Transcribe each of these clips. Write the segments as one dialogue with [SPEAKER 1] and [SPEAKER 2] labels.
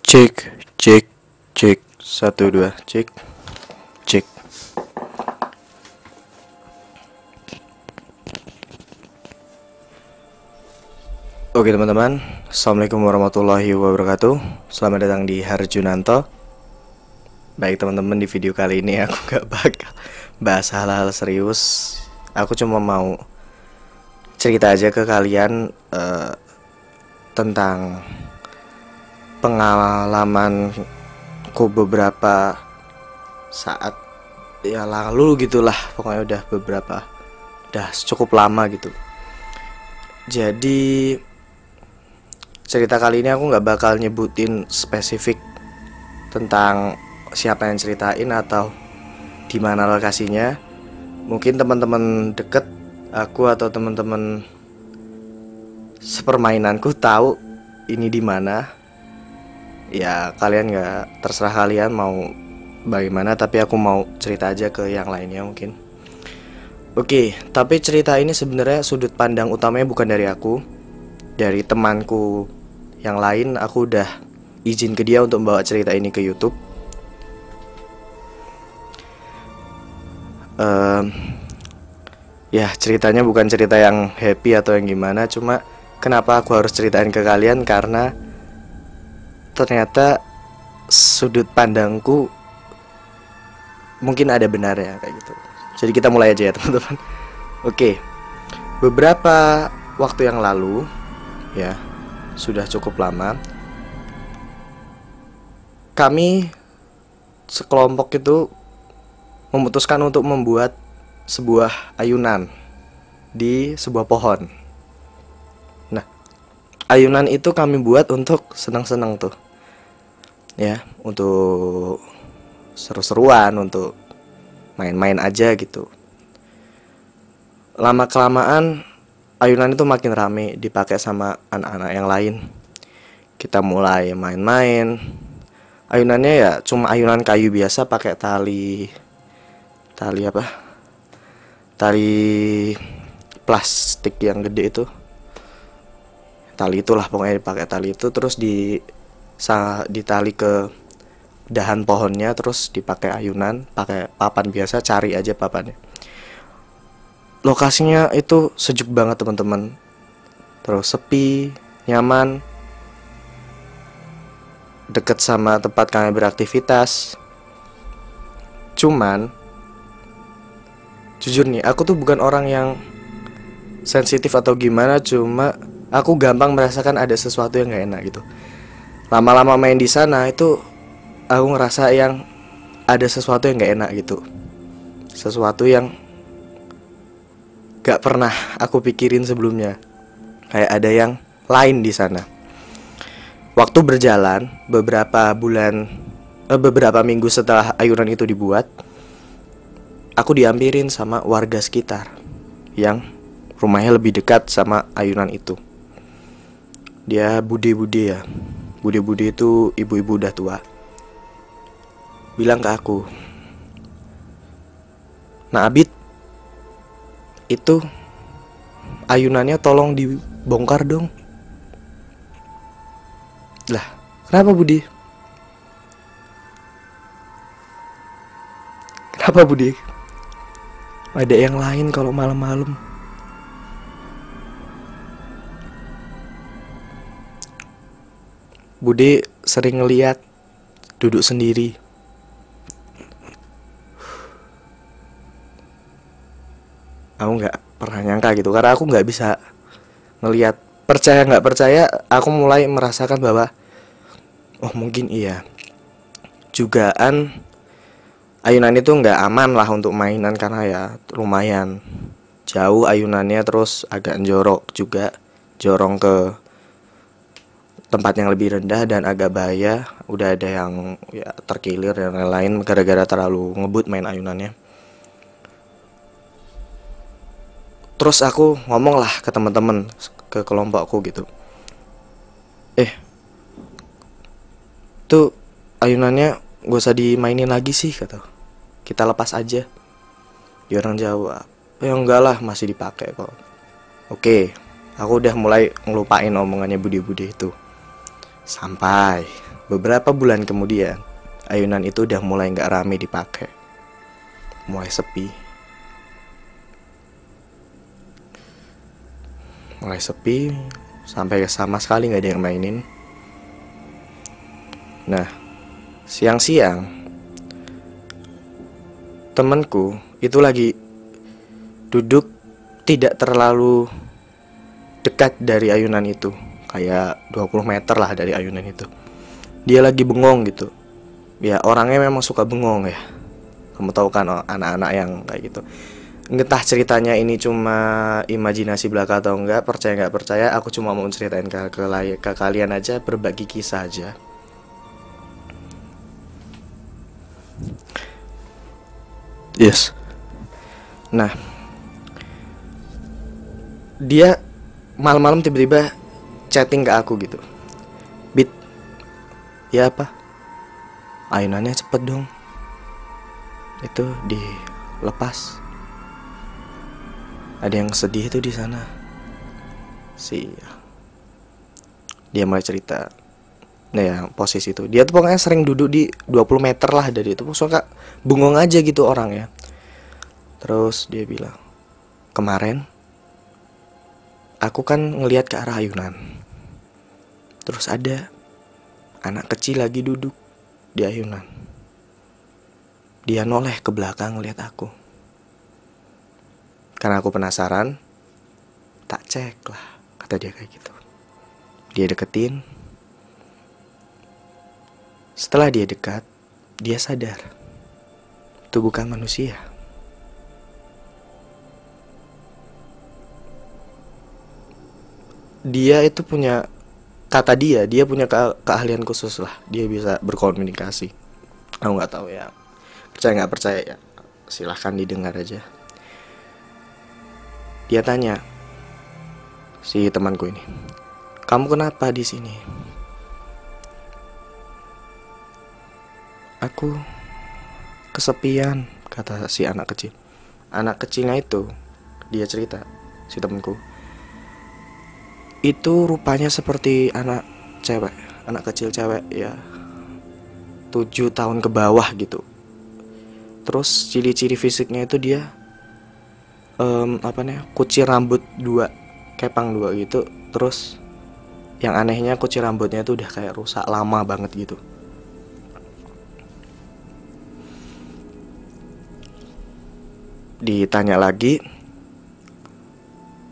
[SPEAKER 1] Cek, cek, cek, satu dua, cek, cek. Oke teman-teman, assalamualaikum warahmatullahi wabarakatuh. Selamat datang di Harjunanto. Baik teman-teman, di video kali ini aku gak bakal bahas hal-hal serius. Aku cuma mau cerita aja ke kalian tentang pengalamanku beberapa saat ya lalu gitulah. Pokoknya udah cukup lama gitu. Jadi cerita kali ini aku gak bakal nyebutin spesifik tentang siapa yang ceritain atau di mana lokasinya. Mungkin teman-teman deket aku atau teman-teman sepermainanku tahu ini di mana. Ya kalian nggak, terserah kalian mau bagaimana, tapi aku mau cerita aja ke yang lainnya mungkin. Oke, tapi cerita ini sebenarnya sudut pandang utamanya bukan dari aku, dari temanku yang lain. Aku udah izin ke dia untuk membawa cerita ini ke YouTube. Ya ceritanya bukan cerita yang happy atau yang gimana, cuma kenapa aku harus ceritain ke kalian karena ternyata sudut pandangku mungkin ada benarnya kayak gitu. Jadi kita mulai aja ya teman-teman. Oke, beberapa waktu yang lalu, ya sudah cukup lama, kami sekelompok itu memutuskan untuk membuat sebuah ayunan di sebuah pohon. Nah, ayunan itu kami buat untuk senang-senang tuh, ya, untuk seru-seruan, untuk main-main aja gitu. Lama-kelamaan ayunan itu makin rame dipakai sama anak-anak yang lain. Kita mulai main-main. Ayunannya ya cuma ayunan kayu biasa, pakai tali apa? Tali plastik yang gede itu. Tali itulah pokoknya, dipakai tali itu terus ditali ke dahan pohonnya, terus dipakai ayunan, pakai papan biasa, cari aja papannya. Lokasinya itu sejuk banget teman-teman, terus sepi, nyaman, deket sama tempat kami beraktivitas. Cuman jujur nih, aku tuh bukan orang yang sensitif atau gimana, cuma aku gampang merasakan ada sesuatu yang gak enak gitu. Lama-lama main di sana itu aku ngerasa yang ada sesuatu yang gak enak gitu. Sesuatu yang gak pernah aku pikirin sebelumnya. Kayak ada yang lain di sana. Waktu berjalan, beberapa minggu setelah ayunan itu dibuat, aku diampirin sama warga sekitar yang rumahnya lebih dekat sama ayunan itu. Dia bude-bude ya. Bude-bude itu ibu-ibu udah tua. Bilang ke aku, "Nah Abid, itu ayunannya tolong dibongkar dong." Lah, kenapa Budi? Kenapa Budi? Ada yang lain kalau malam-malam. Bude sering ngeliat duduk sendiri. Aku nggak pernah nyangka gitu, karena aku nggak bisa ngelihat. Percaya nggak percaya, aku mulai merasakan bahwa oh mungkin iya, jugaan ayunan itu nggak aman lah untuk mainan, karena ya lumayan jauh ayunannya, terus agak jorok juga, jorong ke tempat yang lebih rendah dan agak bahaya. Udah ada yang ya terkilir dan lain-lain gara-gara terlalu ngebut main ayunannya. Terus aku ngomong lah ke teman-teman, ke kelompokku gitu, tuh ayunannya gak usah dimainin lagi sih, kata. Kita lepas aja. Dia orang jawab, ya enggak lah, masih dipakai kok. Oke, aku udah mulai ngelupain omongannya budi-budi itu. Sampai Beberapa bulan kemudian, ayunan itu udah mulai gak rame dipakai, mulai sepi. Sampai sama sekali gak ada yang mainin. Nah, siang-siang temanku itu lagi duduk tidak terlalu dekat dari ayunan itu, kayak 20 meter lah dari ayunan itu. Dia lagi bengong gitu. Ya orangnya memang suka bengong ya. Kamu tahu kan anak-anak yang kayak gitu. Entah ceritanya ini cuma imajinasi belaka atau enggak, percaya nggak percaya, aku cuma mau ceritain ke kalian aja, berbagi kisah aja. Yes. Nah, dia malam-malam tiba-tiba chatting ke aku gitu. Bit, ya apa? Ayunannya cepet dong. Itu dilepas. Ada yang sedih itu di sana. Dia mulai cerita. Nah ya, posisi itu dia tuh pokoknya sering duduk di 20 meter lah dari itu. Pokoknya bengong aja gitu orang ya. Terus dia bilang, kemarin aku kan ngelihat ke arah ayunan. Terus ada anak kecil lagi duduk di ayunan. Dia noleh ke belakang ngeliat aku. Karena aku penasaran, tak cek lah, kata dia kayak gitu. Dia deketin. Setelah dia dekat, dia sadar itu bukan manusia. Dia itu punya, kata dia punya keahlian khusus lah. Dia bisa berkomunikasi. Aku nggak tahu ya, percaya nggak percaya ya, silahkan didengar aja. Dia tanya si temanku ini, kamu kenapa di sini? Aku kesepian, kata si anak kecil. Anak kecilnya itu, dia cerita, si temanku, itu rupanya seperti anak cewek, anak kecil cewek ya, 7 tahun ke bawah gitu. Terus ciri-ciri fisiknya itu dia kucir rambut 2, kepang 2 gitu. Terus yang anehnya kucir rambutnya itu udah kayak rusak lama banget gitu. Ditanya lagi,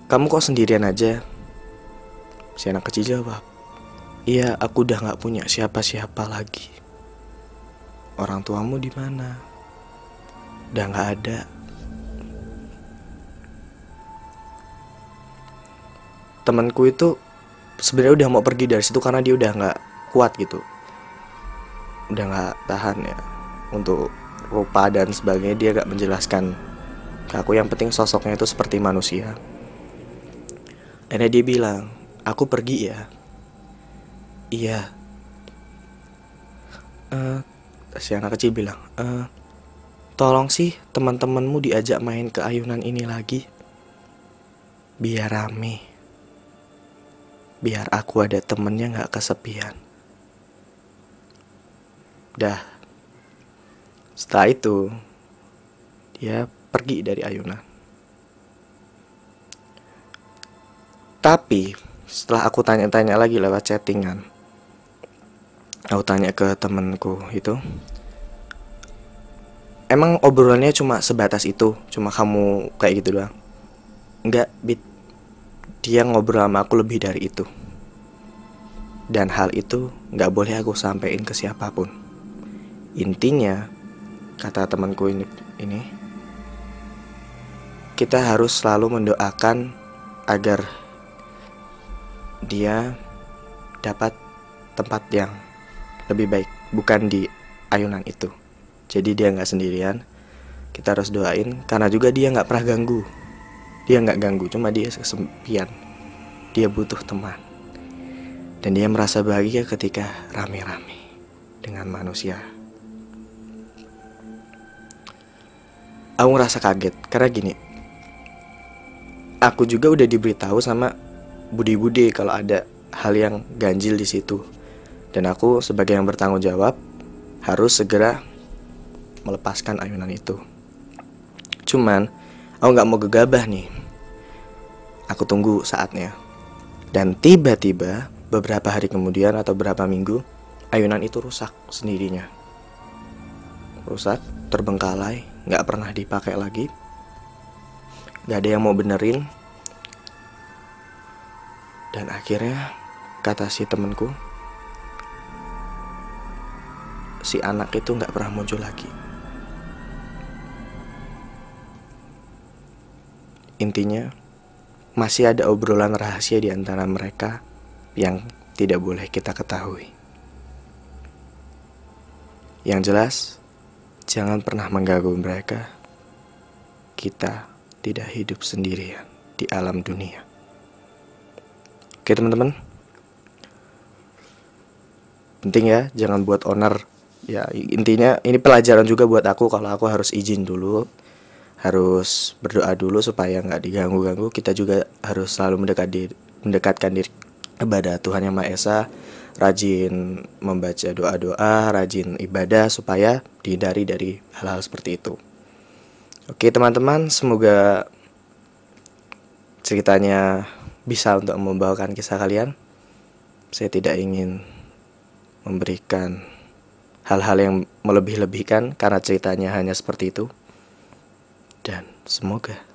[SPEAKER 1] kamu kok sendirian aja? Si anak kecil jawab, iya, aku udah gak punya siapa-siapa lagi. Orang tuamu di mana? Udah gak ada. Temanku itu sebenarnya udah mau pergi dari situ karena dia udah gak kuat gitu, udah gak tahan ya untuk rupa dan sebagainya. Dia gak menjelaskan ke aku, yang penting sosoknya itu seperti manusia. Akhirnya dia bilang, aku pergi ya. Iya. Si anak kecil bilang, tolong sih teman-temanmu diajak main ke ayunan ini lagi, biar rame, biar aku ada temennya gak kesepian. Dah. Setelah itu dia pergi dari ayunan. Tapi setelah aku tanya-tanya lagi lewat chattingan, aku tanya ke temenku itu, emang obrolannya cuma sebatas itu? Cuma kamu kayak gitu doang? Enggak, Bit. Dia ngobrol sama aku lebih dari itu. Dan hal itu gak boleh aku sampein ke siapapun. Intinya, kata temanku ini, kita harus selalu mendoakan agar dia dapat tempat yang lebih baik, bukan di ayunan itu. Jadi dia gak sendirian. Kita harus doain, karena juga dia gak pernah ganggu. Dia gak ganggu, cuma dia kesepian. Dia butuh teman. Dan dia merasa bahagia ketika rame-rame dengan manusia. Aku ngerasa kaget, karena gini, aku juga udah diberitahu sama budi-budi kalau ada hal yang ganjil di situ. Dan aku sebagai yang bertanggung jawab harus segera melepaskan ayunan itu. Cuman aku gak mau gegabah nih. Aku tunggu saatnya. Dan tiba-tiba beberapa hari kemudian atau beberapa minggu, ayunan itu rusak sendirinya. Rusak, terbengkalai, gak pernah dipakai lagi. Gak ada yang mau benerin. Dan akhirnya kata si temenku, si anak itu gak pernah muncul lagi. Intinya masih ada obrolan rahasia di antara mereka yang tidak boleh kita ketahui. Yang jelas, jangan pernah mengganggu mereka. Kita tidak hidup sendirian di alam dunia. Oke teman-teman, penting ya, jangan buat onar. Ya intinya ini pelajaran juga buat aku, kalau aku harus izin dulu, harus berdoa dulu supaya nggak diganggu-ganggu. Kita juga harus selalu mendekatkan diri kepada Tuhan Yang Maha Esa, rajin membaca doa-doa, rajin ibadah supaya dihindari dari hal-hal seperti itu. Oke teman-teman, semoga ceritanya bisa untuk membawakan kisah kalian. Saya tidak ingin memberikan hal-hal yang melebih-lebihkan karena ceritanya hanya seperti itu. Dan semoga